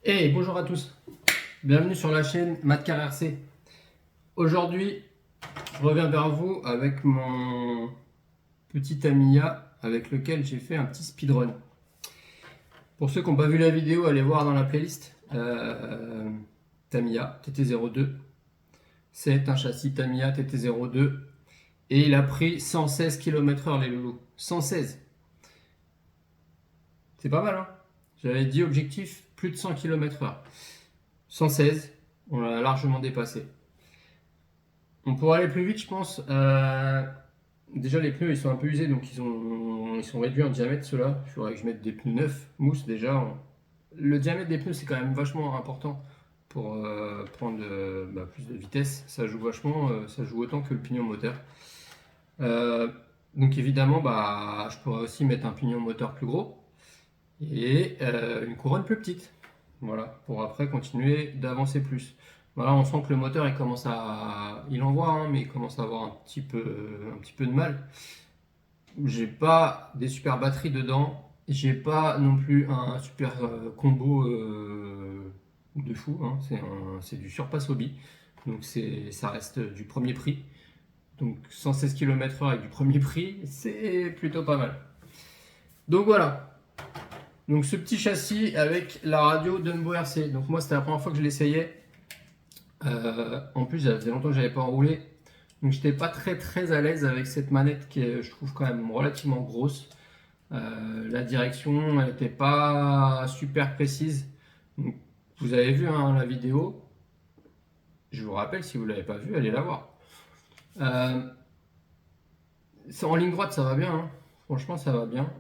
Hey, bonjour à tous, bienvenue sur la chaîne Matcar RC. Aujourd'hui, je reviens vers vous avec mon petit Tamiya avec lequel j'ai fait un petit speedrun. Pour ceux qui n'ont pas vu la vidéo, allez voir dans la playlist. Tamiya TT02. C'est un châssis Tamiya TT02 et il a pris 116 km/h les loulous. 116. C'est pas mal, hein? J'avais dit objectif plus de 100 km/h. 116, on l'a largement dépassé. On pourrait aller plus vite, je pense. Déjà, les pneus ils sont un peu usés, donc ils sont réduits en diamètre, ceux-là. Il faudrait que je mette des pneus neufs, mousse déjà. Le diamètre des pneus, c'est quand même vachement important pour prendre plus de vitesse. Ça joue vachement, ça joue autant que le pignon moteur. Euh, donc évidemment, je pourrais aussi mettre un pignon moteur plus gros et une couronne plus petite. Voilà, pour après continuer d'avancer plus. Voilà, on sent que le moteur il commence à. Il envoie, hein, mais il commence à avoir un petit peu de mal. J'ai pas des super batteries dedans. J'ai pas non plus un super combo de fou. Hein. C'est du surpass hobby. Donc ça reste du premier prix. Donc 116 km/h avec du premier prix, c'est plutôt pas mal. Donc voilà, donc ce petit châssis avec la radio Dunbo RC. Donc moi c'était la première fois que je l'essayais. En plus ça faisait longtemps que j'avais pas enroulé. Donc j'étais pas très à l'aise avec cette manette qui est, je trouve quand même relativement grosse. La direction elle n'était pas super précise. Donc, vous avez vu hein, la vidéo. Je vous rappelle si vous l'avez pas vue, allez la voir. Euh, En ligne droite ça va bien. Hein. Franchement, ça va bien.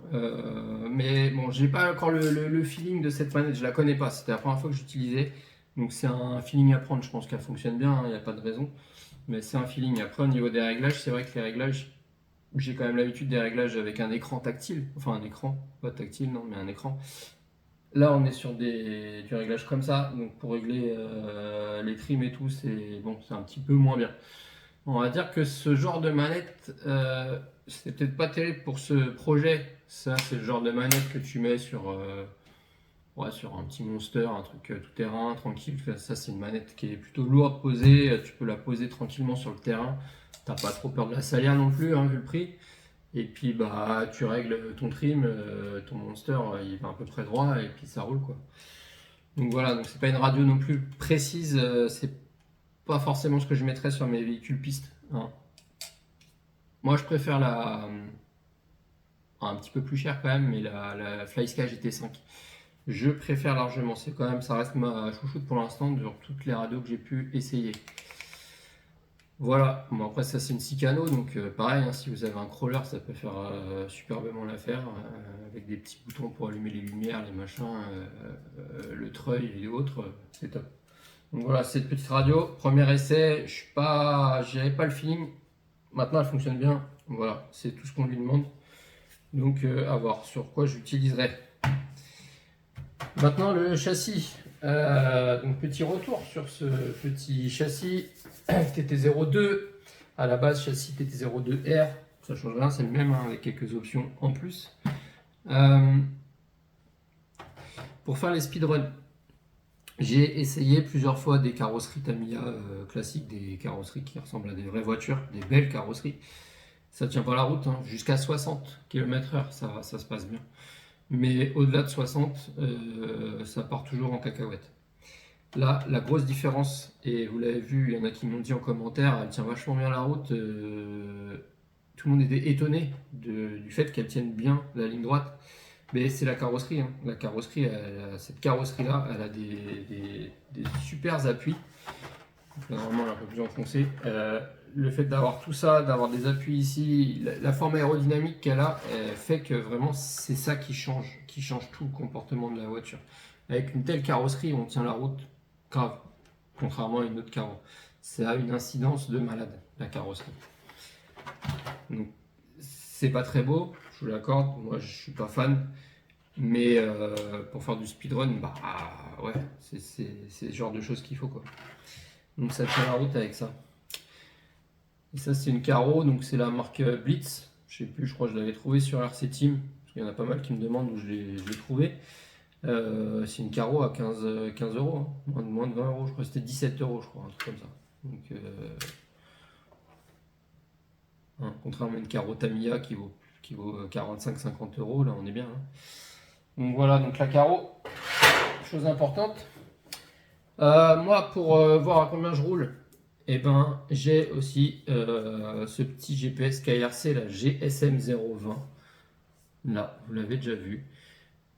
Mais bon, j'ai pas encore le feeling de cette manette. Je la connais pas. C'était la première fois que j'utilisais. Donc c'est un feeling à prendre. Je pense qu'elle fonctionne bien. Il n'y a pas de raison. Mais c'est un feeling. Après, au niveau des réglages, c'est vrai que les réglages, j'ai quand même l'habitude des réglages avec un écran tactile. Enfin, un écran. Pas tactile, non, mais un écran. Là, on est sur du réglage comme ça. Donc pour régler les trims et tout, c'est un petit peu moins bien. On va dire que ce genre de manette, c'est peut-être pas terrible pour ce projet. Ça, c'est le genre de manette que tu mets sur un petit monster, un truc tout terrain, tranquille. Ça, c'est une manette qui est plutôt lourde posée. Tu peux la poser tranquillement sur le terrain. T'as pas trop peur de la salir non plus, hein, vu le prix. Et puis, tu règles ton trim, ton monster, il va à peu près droit et puis ça roule quoi. Donc voilà, donc c'est pas une radio non plus précise. C'est pas forcément ce que je mettrais sur mes véhicules pistes. Hein. Moi, je préfère un petit peu plus cher quand même, mais la FlySky GT5. Je préfère largement. C'est quand même, ça reste ma chouchoute pour l'instant sur toutes les radios que j'ai pu essayer. Voilà. Bon, après, ça, c'est une 6 canaux, donc pareil, hein, si vous avez un crawler, ça peut faire superbement l'affaire, avec des petits boutons pour allumer les lumières, les machins, le treuil et autres, c'est top. Donc voilà, cette petite radio, premier essai, j'avais pas le feeling. Maintenant, elle fonctionne bien. Voilà, c'est tout ce qu'on lui demande. Donc, à voir sur quoi j'utiliserai. Maintenant, le châssis. Donc, petit retour sur ce petit châssis TT02. À la base, châssis TT02R. Ça change rien, c'est le même hein, avec quelques options en plus. Pour faire les speedruns, j'ai essayé plusieurs fois des carrosseries Tamiya classiques, des carrosseries qui ressemblent à des vraies voitures, des belles carrosseries. Ça tient pas la route, hein. Jusqu'à 60 km/h, ça se passe bien. Mais au-delà de 60, ça part toujours en cacahuète. Là, la grosse différence, et vous l'avez vu, il y en a qui m'ont dit en commentaire, elle tient vachement bien la route. Tout le monde était étonné du fait qu'elle tienne bien la ligne droite. Mais c'est la carrosserie. Hein. La carrosserie, cette carrosserie-là, elle a des super appuis. Donc là, normalement, elle est un peu plus enfoncée. Le fait d'avoir tout ça, d'avoir des appuis ici, la forme aérodynamique qu'elle a, fait que vraiment c'est ça qui change tout le comportement de la voiture. Avec une telle carrosserie, on tient la route grave, contrairement à une autre carro. Ça a une incidence de malade, la carrosserie. Donc c'est pas très beau, je vous l'accorde, moi je suis pas fan, mais pour faire du speedrun, ouais, c'est le genre de choses qu'il faut quoi. Donc ça tient la route avec ça. Et ça, c'est une carreau, donc c'est la marque Blitz. Je sais plus, je crois que je l'avais trouvé sur RC Team. Parce qu'il y en a pas mal qui me demandent où je l'ai trouvé. C'est une carreau à 15 euros, hein. Moins de 20 euros, je crois que c'était 17 euros, je crois, un truc comme ça. Donc, contrairement à une carreau Tamiya qui vaut 45-50 euros, là on est bien, hein. Donc voilà, donc la carreau, chose importante. Moi, pour voir à combien je roule, eh ben, j'ai aussi ce petit GPS KRC, la GSM 020. Là, vous l'avez déjà vu.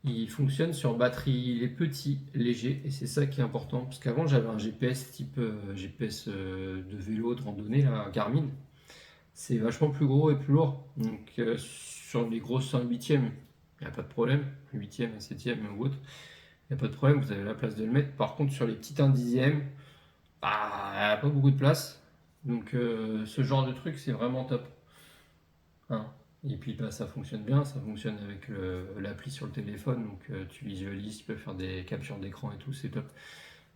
Il fonctionne sur batterie, il est petit, léger, et c'est ça qui est important. Parce qu'avant, j'avais un GPS type GPS de vélo, de randonnée, là, Garmin. C'est vachement plus gros et plus lourd. Donc, sur les grosses 1/8e, il n'y a pas de problème. 8e, 7e ou autre, il n'y a pas de problème, vous avez la place de le mettre. Par contre, sur les petites 1/10e, bah, il n'y a pas beaucoup de place. Donc, ce genre de truc, c'est vraiment top, hein. Et puis bah, ça fonctionne bien, ça fonctionne avec l'appli sur le téléphone, donc tu visualises, tu peux faire des captures d'écran et tout, c'est top.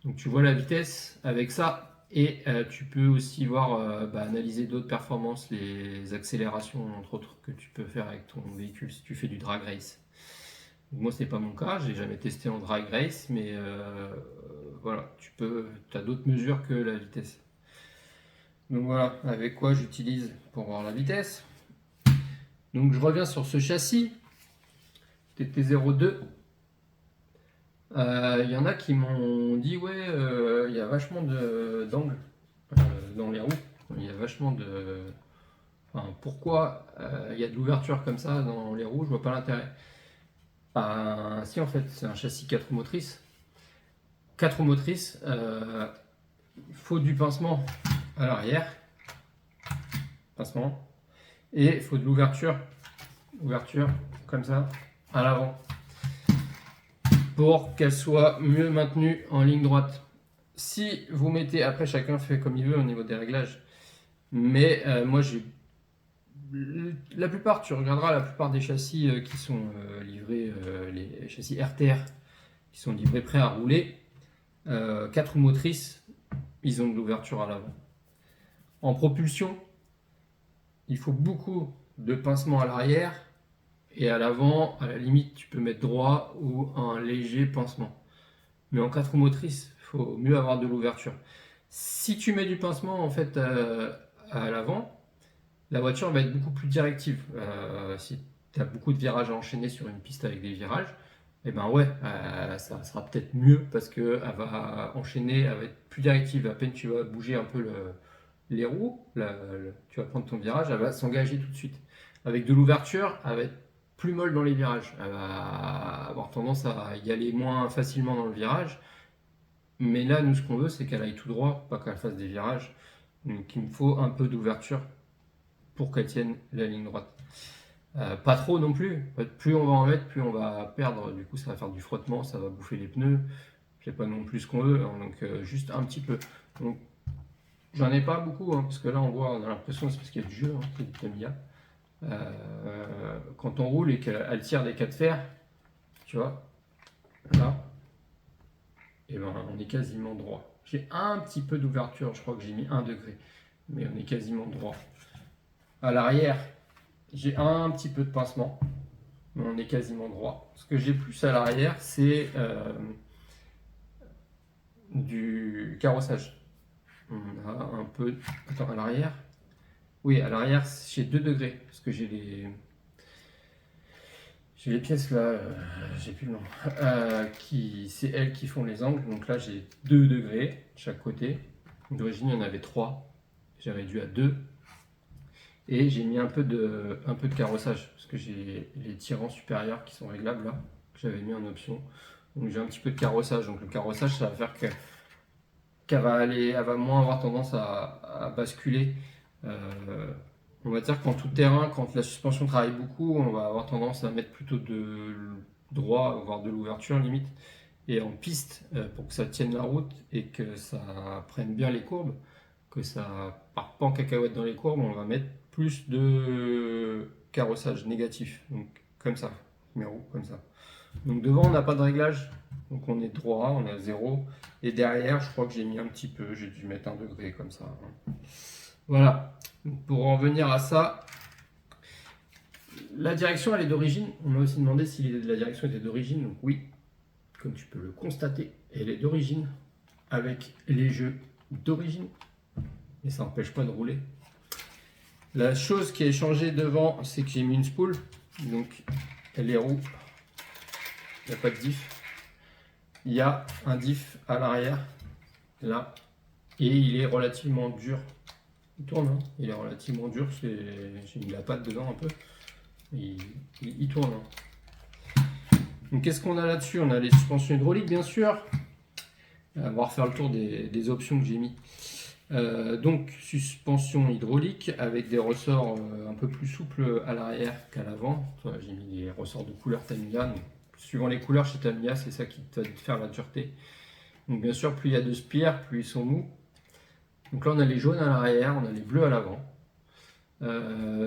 Donc tu vois la vitesse avec ça, et tu peux aussi voir, analyser d'autres performances, les accélérations entre autres que tu peux faire avec ton véhicule si tu fais du drag race. Donc, moi c'est pas mon cas, j'ai jamais testé en drag race, mais voilà, tu as d'autres mesures que la vitesse. Donc voilà, avec quoi j'utilise pour voir la vitesse. Donc je reviens sur ce châssis TT02. Il y en a qui m'ont dit ouais, il y a vachement d'angles dans les roues. Il y a vachement de. Enfin, pourquoi il y a de l'ouverture comme ça dans les roues? Je vois pas l'intérêt. Si en fait, c'est un châssis 4 roues motrices. 4 roues motrices, faut du pincement à l'arrière, pincement, et il faut de l'ouverture comme ça à l'avant, pour qu'elle soit mieux maintenue en ligne droite. Si vous mettez, après chacun fait comme il veut au niveau des réglages, mais moi j'ai la plupart, tu regarderas la plupart des châssis qui sont livrés, les châssis RTR qui sont livrés prêts à rouler, 4 roues motrices, ils ont de l'ouverture à l'avant. En propulsion, il faut beaucoup de pincement à l'arrière, et à l'avant, à la limite, tu peux mettre droit ou un léger pincement. Mais en 4 roues motrices, il faut mieux avoir de l'ouverture. Si tu mets du pincement en fait à l'avant, la voiture va être beaucoup plus directive. Si tu as beaucoup de virages à enchaîner sur une piste avec des virages, et ben ouais, ça sera peut-être mieux parce qu'elle va enchaîner, elle va être plus directive. À peine tu vas bouger un peu les roues, tu vas prendre ton virage, elle va s'engager tout de suite. Avec de l'ouverture, elle va être plus molle dans les virages. Elle va avoir tendance à y aller moins facilement dans le virage. Mais là, nous, ce qu'on veut, c'est qu'elle aille tout droit, pas qu'elle fasse des virages. Donc, il me faut un peu d'ouverture pour qu'elle tienne la ligne droite. Pas trop non plus. Plus on va en mettre, plus on va perdre. Du coup, ça va faire du frottement, ça va bouffer les pneus. C'est pas non plus ce qu'on veut, hein, donc juste un petit peu. Donc, j'en ai pas beaucoup, hein, parce que là, on a l'impression, c'est parce qu'il y a du jeu, hein, c'est du Tamiya. Quand on roule et qu'elle tire des cas de fer, tu vois, là, et ben, on est quasiment droit. J'ai un petit peu d'ouverture, je crois que j'ai mis 1 degré, mais on est quasiment droit. À l'arrière, j'ai un petit peu de pincement, mais on est quasiment droit. Ce que j'ai plus à l'arrière, c'est du carrossage. On a un peu. Attends, à l'arrière. Oui, à l'arrière, j'ai 2 degrés, parce que j'ai les pièces là, j'ai plus le nom, c'est elles qui font les angles. Donc là, j'ai 2 degrés de chaque côté. D'origine, il y en avait 3. J'ai réduit à 2. Et j'ai mis un peu de carrossage, parce que j'ai les tirants supérieurs qui sont réglables là, que j'avais mis en option. Donc j'ai un petit peu de carrossage. Donc le carrossage, ça va faire qu'elle va moins avoir tendance à basculer. On va dire qu'en tout terrain, quand la suspension travaille beaucoup, on va avoir tendance à mettre plutôt de droit, voire de l'ouverture limite. Et en piste, pour que ça tienne la route et que ça prenne bien les courbes, que ça parte pas en cacahuète dans les courbes, on va mettre plus de carrossage négatif. Donc comme ça, mes roues comme ça. Donc devant, on n'a pas de réglage, donc on est droit, on est à 0. Et derrière, je crois que j'ai mis un petit peu, j'ai dû mettre 1 degré comme ça. Voilà. Donc, pour en revenir à ça, la direction elle est d'origine. On m'a aussi demandé si la direction était d'origine, donc oui. comme tu peux le constater, elle est d'origine, avec les jeux d'origine, mais ça n'empêche pas de rouler. La chose qui est changée devant, c'est que j'ai mis une spool, donc les roues, il n'y a pas de diff. Il y a un diff à l'arrière, là, et il est relativement dur. Il tourne, hein, il est relativement dur, j'ai mis la patte dedans un peu, il tourne. Hein. Donc qu'est-ce qu'on a là-dessus? On a les suspensions hydrauliques, bien sûr. On va refaire le tour des options que j'ai mis. Donc suspension hydraulique avec des ressorts un peu plus souples à l'arrière qu'à l'avant. J'ai mis des ressorts de couleur Tamiya. Donc, suivant les couleurs chez Tamiya, c'est ça qui va te faire la dureté. Donc bien sûr, plus il y a de spires, plus ils sont mous. Donc là, on a les jaunes à l'arrière, on a les bleus à l'avant.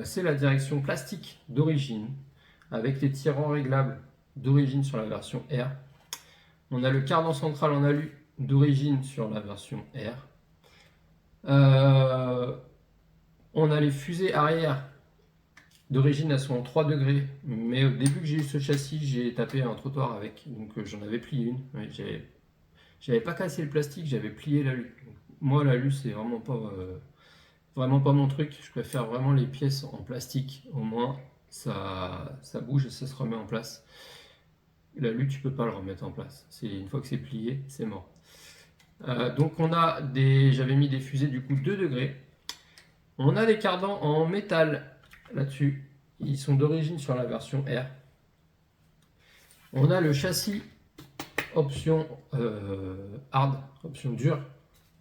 C'est la direction plastique d'origine avec les tirants réglables d'origine sur la version R. On a le cardan central en alu d'origine sur la version R. On a les fusées arrière d'origine, elles sont en 3 degrés, mais au début que j'ai eu ce châssis, j'ai tapé un trottoir avec, donc j'en avais plié une. J'avais pas cassé le plastique, j'avais plié l'alu. Moi, l'alu, c'est vraiment pas mon truc. Je préfère vraiment les pièces en plastique, au moins ça bouge et ça se remet en place. L'alu, tu peux pas le remettre en place. Une fois que c'est plié, c'est mort. Donc on a j'avais mis des fusées du coup 2 degrés. On a des cardans en métal là-dessus. Ils sont d'origine sur la version R. On a le châssis option hard, option dure.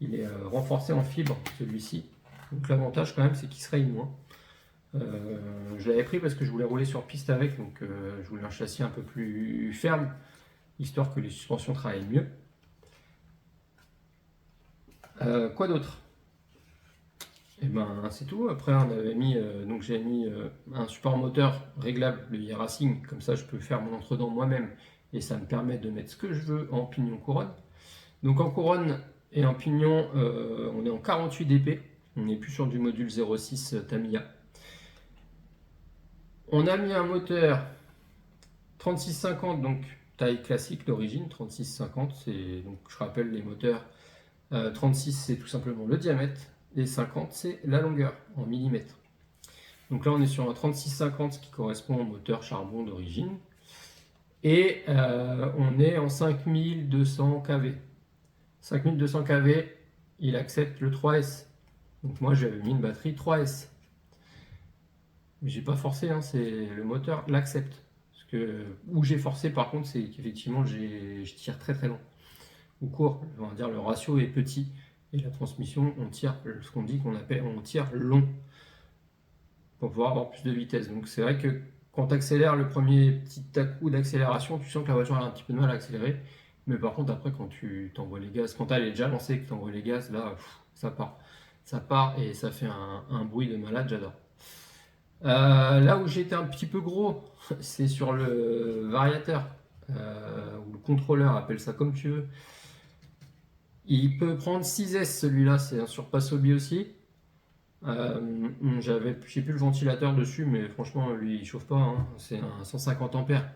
Il est renforcé en fibre celui-ci. Donc l'avantage quand même c'est qu'il se raye moins. Je l'avais pris parce que je voulais rouler sur piste avec, donc je voulais un châssis un peu plus ferme, histoire que les suspensions travaillent mieux. Quoi d'autre? Et ben c'est tout. Après on avait mis donc j'ai mis un support moteur réglable, le e-Racing, comme ça je peux faire mon entre-dents moi-même et ça me permet de mettre ce que je veux en pignon couronne. Donc en couronne et en pignon on est en 48 dp, on n'est plus sur du module 06 Tamiya. On a mis un moteur 3650, donc taille classique d'origine, 3650, c'est donc je rappelle les moteurs 36 c'est tout simplement le diamètre et 50 c'est la longueur en millimètres. Donc là on est sur un 3650 qui correspond au moteur charbon d'origine et on est en 5200 kV. 5200 kV, il accepte le 3S. Donc moi j'avais mis une batterie 3S. Mais j'ai pas forcé, hein, c'est le moteur l'accepte. Où j'ai forcé par contre, c'est qu'effectivement je tire très très long. Ou court, on va dire le ratio est petit et la transmission on tire ce qu'on dit qu'on appelle on tire long pour pouvoir avoir plus de vitesse. Donc c'est vrai que quand tu accélères le premier petit coup d'accélération, tu sens que la voiture a un petit peu de mal à accélérer. Mais par contre après quand tu t'envoies les gaz, quand elle est déjà lancée et que tu envoies les gaz, là ça part. Ça part et ça fait un bruit de malade, j'adore. Là où j'ai été un petit peu gros, c'est sur le variateur ou le contrôleur, appelle ça comme tu veux. Il peut prendre 6S celui-là, c'est un surpass-hobby aussi. J'ai plus le ventilateur dessus, mais franchement, lui il chauffe pas, hein. C'est un 150 ampères.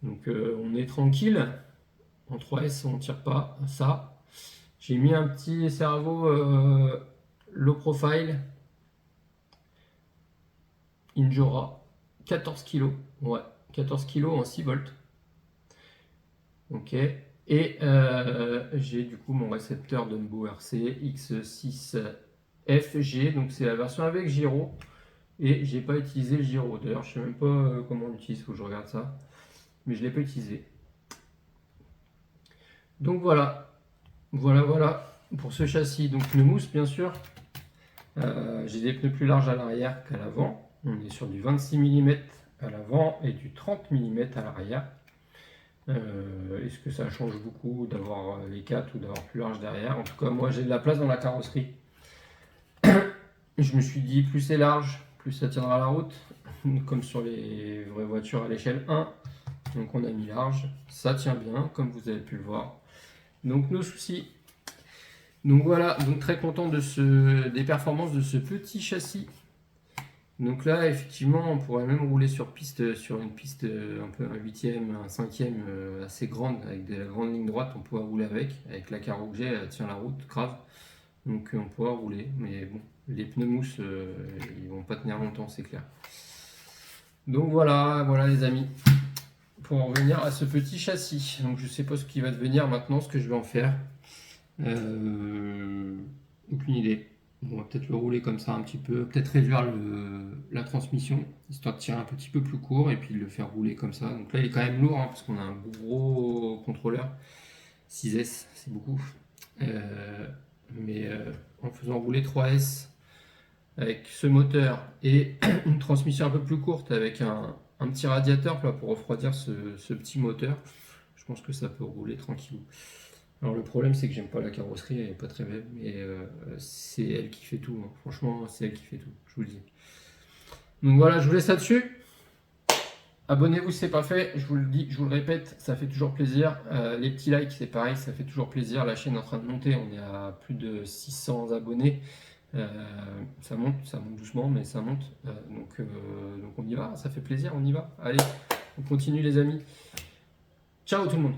Donc on est tranquille. En 3S, on tire pas ça. J'ai mis un petit cerveau low profile. Injora, 14 kg, ouais, 14 kg en 6 volts. Ok, et j'ai du coup mon récepteur Dumbo RC X6FG, donc c'est la version avec gyro, et j'ai pas utilisé le gyro. D'ailleurs, je sais même pas comment on l'utilise, faut que je regarde ça, mais je l'ai pas utilisé. Donc voilà pour ce châssis. Donc pneus mousse bien sûr. J'ai des pneus plus larges à l'arrière qu'à l'avant. On est sur du 26 mm à l'avant et du 30 mm à l'arrière. Est-ce que ça change beaucoup d'avoir les 4 ou d'avoir plus large derrière? En tout cas, moi j'ai de la place dans la carrosserie. Je me suis dit, plus c'est large, plus ça tiendra la route, comme sur les vraies voitures à l'échelle 1. Donc on a mis large, ça tient bien, comme vous avez pu le voir. Donc nos soucis. Donc voilà, donc très content des performances de ce petit châssis Donc là, effectivement, on pourrait même rouler sur une piste un peu un huitième, un cinquième assez grande, avec de la grande ligne droite, on pourrait rouler avec la carreau que j'ai, elle tient la route, grave. Donc on pourra rouler, mais bon, les pneus mousse, ils vont pas tenir longtemps, c'est clair. Donc voilà les amis, pour en revenir à ce petit châssis. Donc je sais pas ce qui va devenir maintenant, ce que je vais en faire. Aucune idée. On va peut-être le rouler comme ça un petit peu, peut-être réduire la transmission, histoire de tirer un petit peu plus court et puis le faire rouler comme ça. Donc là il est quand même lourd hein, parce qu'on a un gros contrôleur. 6S, c'est beaucoup. Mais en faisant rouler 3S avec ce moteur et une transmission un peu plus courte avec un petit radiateur là, pour refroidir ce petit moteur, je pense que ça peut rouler tranquille. Alors le problème c'est que j'aime pas la carrosserie, elle est pas très belle, mais c'est elle qui fait tout. Hein. Franchement, c'est elle qui fait tout, je vous le dis. Donc voilà, je vous laisse là-dessus. Abonnez-vous si c'est pas fait, je vous le dis, je vous le répète, ça fait toujours plaisir. Les petits likes, c'est pareil, ça fait toujours plaisir. La chaîne est en train de monter, on est à plus de 600 abonnés. Ça monte doucement, mais ça monte. Donc on y va, ça fait plaisir, on y va. Allez, on continue les amis. Ciao tout le monde.